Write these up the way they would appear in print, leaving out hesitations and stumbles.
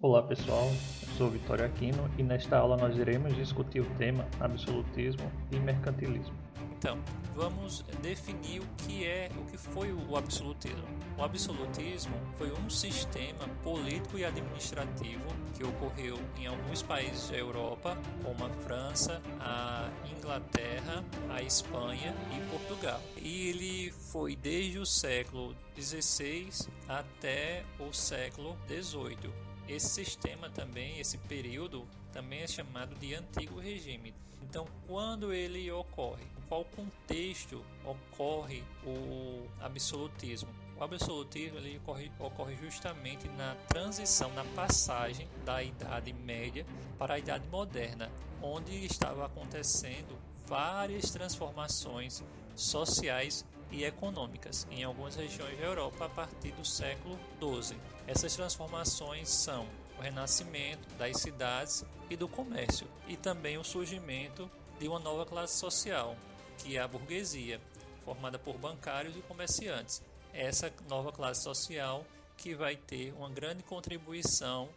Olá pessoal, eu sou Vitório Aquino e nesta aula nós iremos discutir o tema absolutismo e mercantilismo. Então, vamos definir o que foi o absolutismo. O absolutismo foi um sistema político e administrativo que ocorreu em alguns países da Europa, como a França, a Inglaterra, a Espanha e Portugal. E ele foi desde o século XVI até o século XVIII. Esse sistema também, esse período, também é chamado de Antigo Regime. Então, quando ele ocorre? Em qual contexto ocorre o absolutismo? O absolutismo ele ocorre justamente na transição, na passagem da Idade Média para a Idade Moderna, onde estava acontecendo várias transformações sociais e econômicas em algumas regiões da Europa a partir do século XII. Essas transformações são o renascimento das cidades e do comércio, e também o surgimento de uma nova classe social, que é a burguesia, formada por bancários e comerciantes. Essa nova classe social que vai ter uma grande contribuição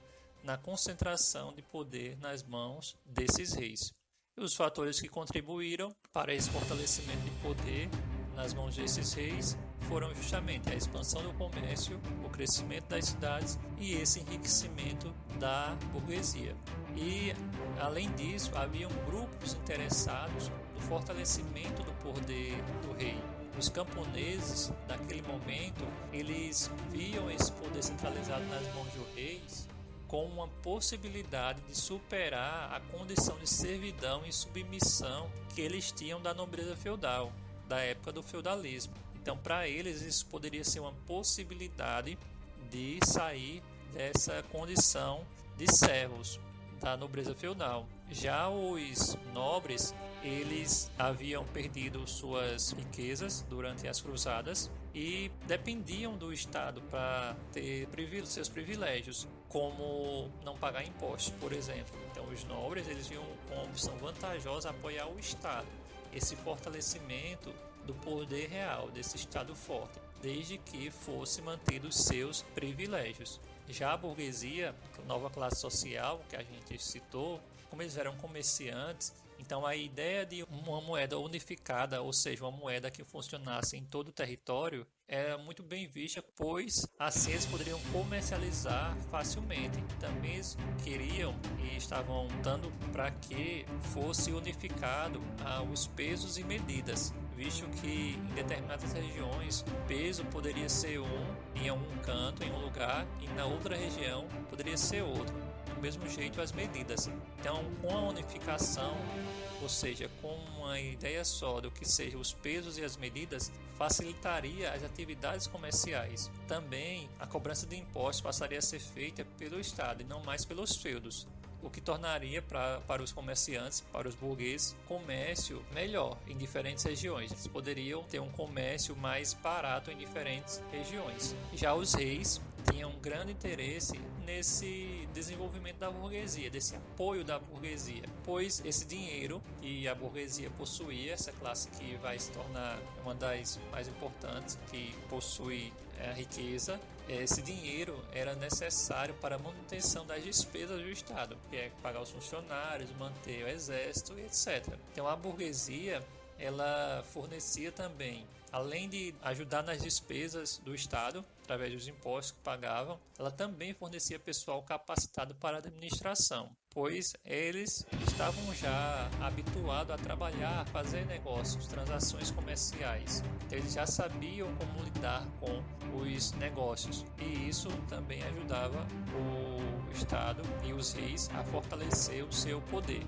na concentração de poder nas mãos desses reis. E os fatores que contribuíram para esse fortalecimento de poder nas mãos desses reis foram justamente a expansão do comércio, o crescimento das cidades e esse enriquecimento da burguesia. E, além disso, haviam grupos interessados no fortalecimento do poder do rei. Os camponeses, naquele momento, eles viam esse poder centralizado nas mãos dos reis com uma possibilidade de superar a condição de servidão e submissão que eles tinham da nobreza feudal, da época do feudalismo. Então, para eles, isso poderia ser uma possibilidade de sair dessa condição de servos da nobreza feudal. Já os nobres, eles haviam perdido suas riquezas durante as cruzadas e dependiam do Estado para ter seus privilégios, como não pagar impostos, por exemplo. Então, os nobres eles viam uma opção vantajosa apoiar o Estado, esse fortalecimento do poder real desse Estado forte, desde que fosse mantidos seus privilégios. Já a burguesia, a nova classe social que a gente citou, como eles eram comerciantes, então a ideia de uma moeda unificada, ou seja, uma moeda que funcionasse em todo o território, era muito bem vista, pois assim eles poderiam comercializar facilmente. Também eles queriam e estavam lutando para que fosse unificado os pesos e medidas, visto que em determinadas regiões o peso poderia ser em algum canto, em um lugar, e na outra região poderia ser outro. Do mesmo jeito as medidas. Então, com a unificação, ou seja, com uma ideia só do que sejam os pesos e as medidas, facilitaria as atividades comerciais. Também a cobrança de impostos passaria a ser feita pelo Estado e não mais pelos feudos, o que tornaria para os comerciantes, para os burgueses, comércio melhor em diferentes regiões. Eles poderiam ter um comércio mais barato em diferentes regiões. Já os reis tinham um grande interesse nesse desenvolvimento da burguesia, desse apoio da burguesia, pois esse dinheiro que a burguesia possuía, essa classe que vai se tornar uma das mais importantes, que possui a riqueza, esse dinheiro era necessário para a manutenção das despesas do Estado, que é pagar os funcionários, manter o exército, etc. Então a burguesia ela fornecia também, além de ajudar nas despesas do Estado, através dos impostos que pagavam, ela também fornecia pessoal capacitado para a administração, pois eles estavam já habituados a trabalhar, a fazer negócios, transações comerciais. Então, eles já sabiam como lidar com os negócios, e isso também ajudava o Estado e os reis a fortalecer o seu poder.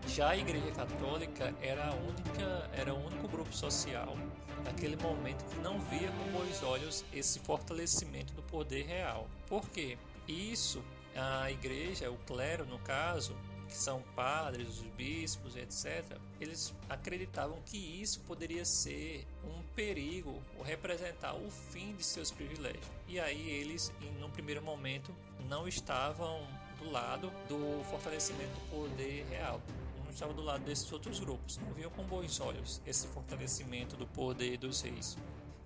Já a Igreja Católica era o único grupo social naquele momento que não via com bons olhos esse fortalecimento do poder real. Por quê? Isso, a Igreja, o clero no caso, que são padres, os bispos, etc., eles acreditavam que isso poderia ser um perigo ou representar o fim de seus privilégios. E aí eles, num primeiro momento, não estavam do lado do fortalecimento do poder real. Não estavam do lado desses outros grupos, não viam com bons olhos esse fortalecimento do poder dos reis.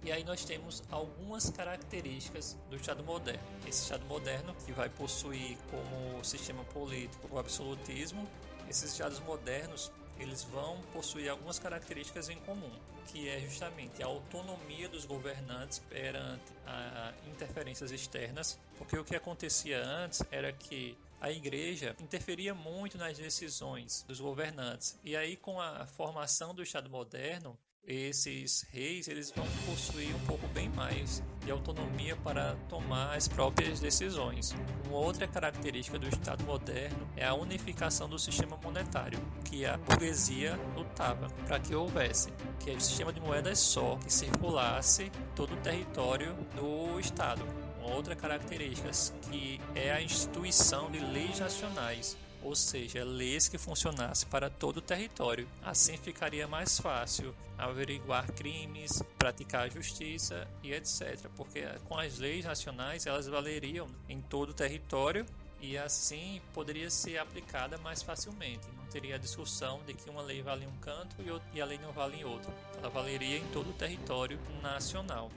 E aí nós temos algumas características do Estado moderno. Esse Estado moderno que vai possuir como sistema político o absolutismo. Esses Estados modernos, eles vão possuir algumas características em comum, que é justamente a autonomia dos governantes perante a interferências externas, porque o que acontecia antes era que a igreja interferia muito nas decisões dos governantes, e aí com a formação do Estado moderno, esses reis eles vão possuir um pouco bem mais de autonomia para tomar as próprias decisões. Uma outra característica do Estado moderno é a unificação do sistema monetário, que a burguesia lutava para que houvesse, que é o sistema de moedas só, que circulasse todo o território do Estado. Uma outra característica que é a instituição de leis nacionais, ou seja, leis que funcionassem para todo o território. Assim ficaria mais fácil averiguar crimes, praticar a justiça e etc. Porque com as leis nacionais elas valeriam em todo o território e assim poderia ser aplicada mais facilmente. Não teria a discussão de que uma lei vale em um canto e a lei não vale em outro. Ela valeria em todo o território nacional.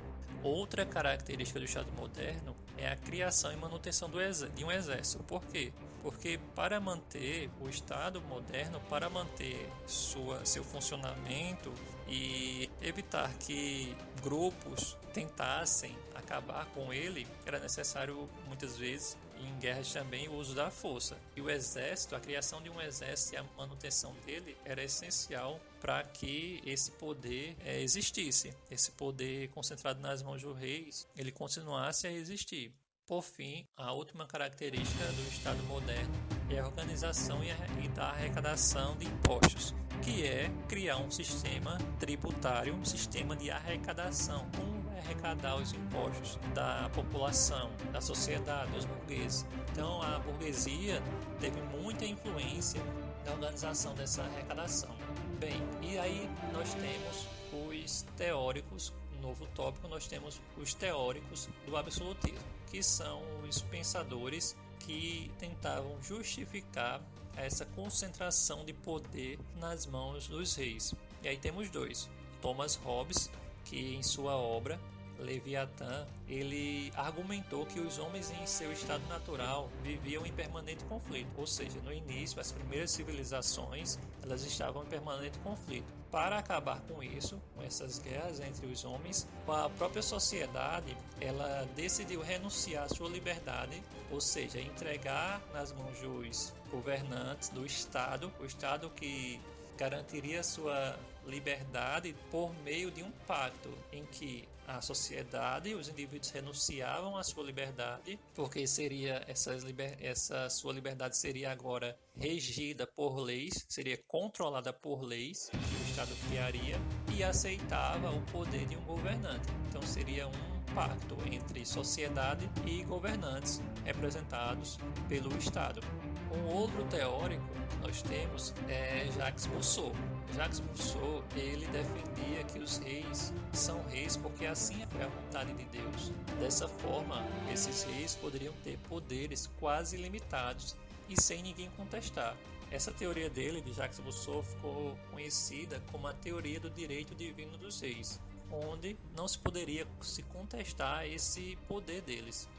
Outra característica do Estado moderno é a criação e manutenção de um exército. Por quê? Porque para manter o Estado moderno, para manter seu funcionamento e evitar que grupos tentassem acabar com ele, era necessário muitas vezes em guerras também o uso da força. E o exército, a criação de um exército e a manutenção dele era essencial para que esse poder existisse. Esse poder concentrado nas mãos dos reis, ele continuasse a existir. Por fim, a última característica do Estado moderno é a organização e da arrecadação de impostos, que é criar um sistema tributário, um sistema de arrecadação. Como vai arrecadar os impostos da população, da sociedade, dos burgueses? Então, a burguesia teve muita influência na organização dessa arrecadação. Bem, e aí nós temos os teóricos, novo tópico, nós temos os teóricos do absolutismo, que são os pensadores que tentavam justificar essa concentração de poder nas mãos dos reis. E aí temos dois, Thomas Hobbes, que em sua obra Leviatã, ele argumentou que os homens em seu estado natural viviam em permanente conflito, ou seja, no início, as primeiras civilizações, elas estavam em permanente conflito. Para acabar com isso, com essas guerras entre os homens, a própria sociedade, ela decidiu renunciar à sua liberdade, ou seja, entregar nas mãos dos governantes do Estado, o Estado que garantiria sua liberdade por meio de um pacto em que a sociedade, os indivíduos renunciavam à sua liberdade, porque seria essa sua liberdade seria agora regida por leis, seria controlada por leis que o Estado criaria, e aceitava o poder de um governante. Então seria um pacto entre sociedade e governantes representados pelo Estado. Um outro teórico que nós temos é Jacques Rousseau. Jacques Rousseau, ele defendia que os reis são reis porque assim é a vontade de Deus. Dessa forma, esses reis poderiam ter poderes quase ilimitados e sem ninguém contestar. Essa teoria dele, de Jacques Rousseau, ficou conhecida como a teoria do direito divino dos reis, onde não se poderia se contestar esse poder deles.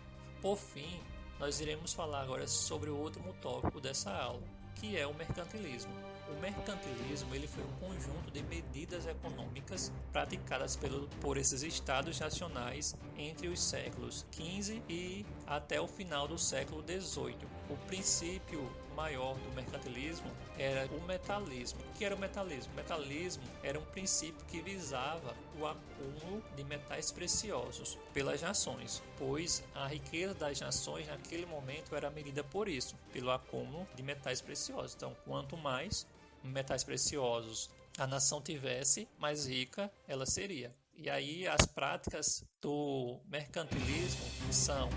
Por fim, nós iremos falar agora sobre o último tópico dessa aula, que é o mercantilismo. O mercantilismo ele foi um conjunto de medidas econômicas praticadas por esses estados nacionais entre os séculos XV e até o final do século XVIII. O princípio maior do mercantilismo era o metalismo. O que era o metalismo? O metalismo era um princípio que visava o acúmulo de metais preciosos pelas nações, pois a riqueza das nações naquele momento era medida por isso, pelo acúmulo de metais preciosos. Então, quanto mais metais preciosos a nação tivesse, mais rica ela seria. E aí as práticas do mercantilismo são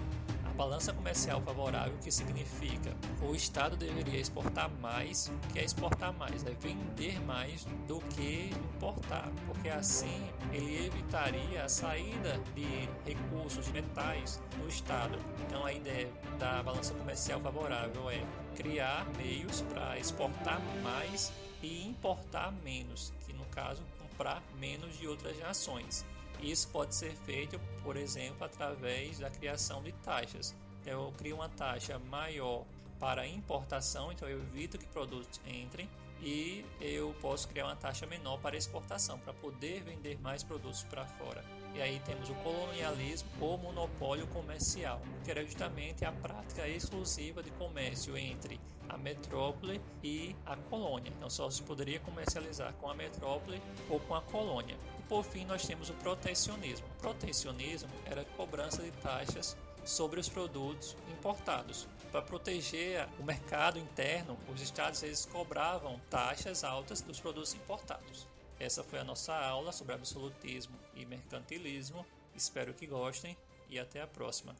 a balança comercial favorável, que significa o Estado deveria exportar mais. O que é exportar mais? É vender mais do que importar, porque assim ele evitaria a saída de recursos, de metais do Estado. Então a ideia da balança comercial favorável é criar meios para exportar mais e importar menos, que no caso comprar menos de outras nações. Isso pode ser feito, por exemplo, através da criação de taxas. Eu crio uma taxa maior para importação, então eu evito que produtos entrem, e eu posso criar uma taxa menor para exportação, para poder vender mais produtos para fora. E aí temos o colonialismo ou monopólio comercial, que era justamente a prática exclusiva de comércio entre a metrópole e a colônia. Então só se poderia comercializar com a metrópole ou com a colônia. E por fim nós temos o protecionismo. O protecionismo era a cobrança de taxas sobre os produtos importados. Para proteger o mercado interno, os estados eles cobravam taxas altas dos produtos importados. Essa foi a nossa aula sobre absolutismo e mercantilismo. Espero que gostem e até a próxima.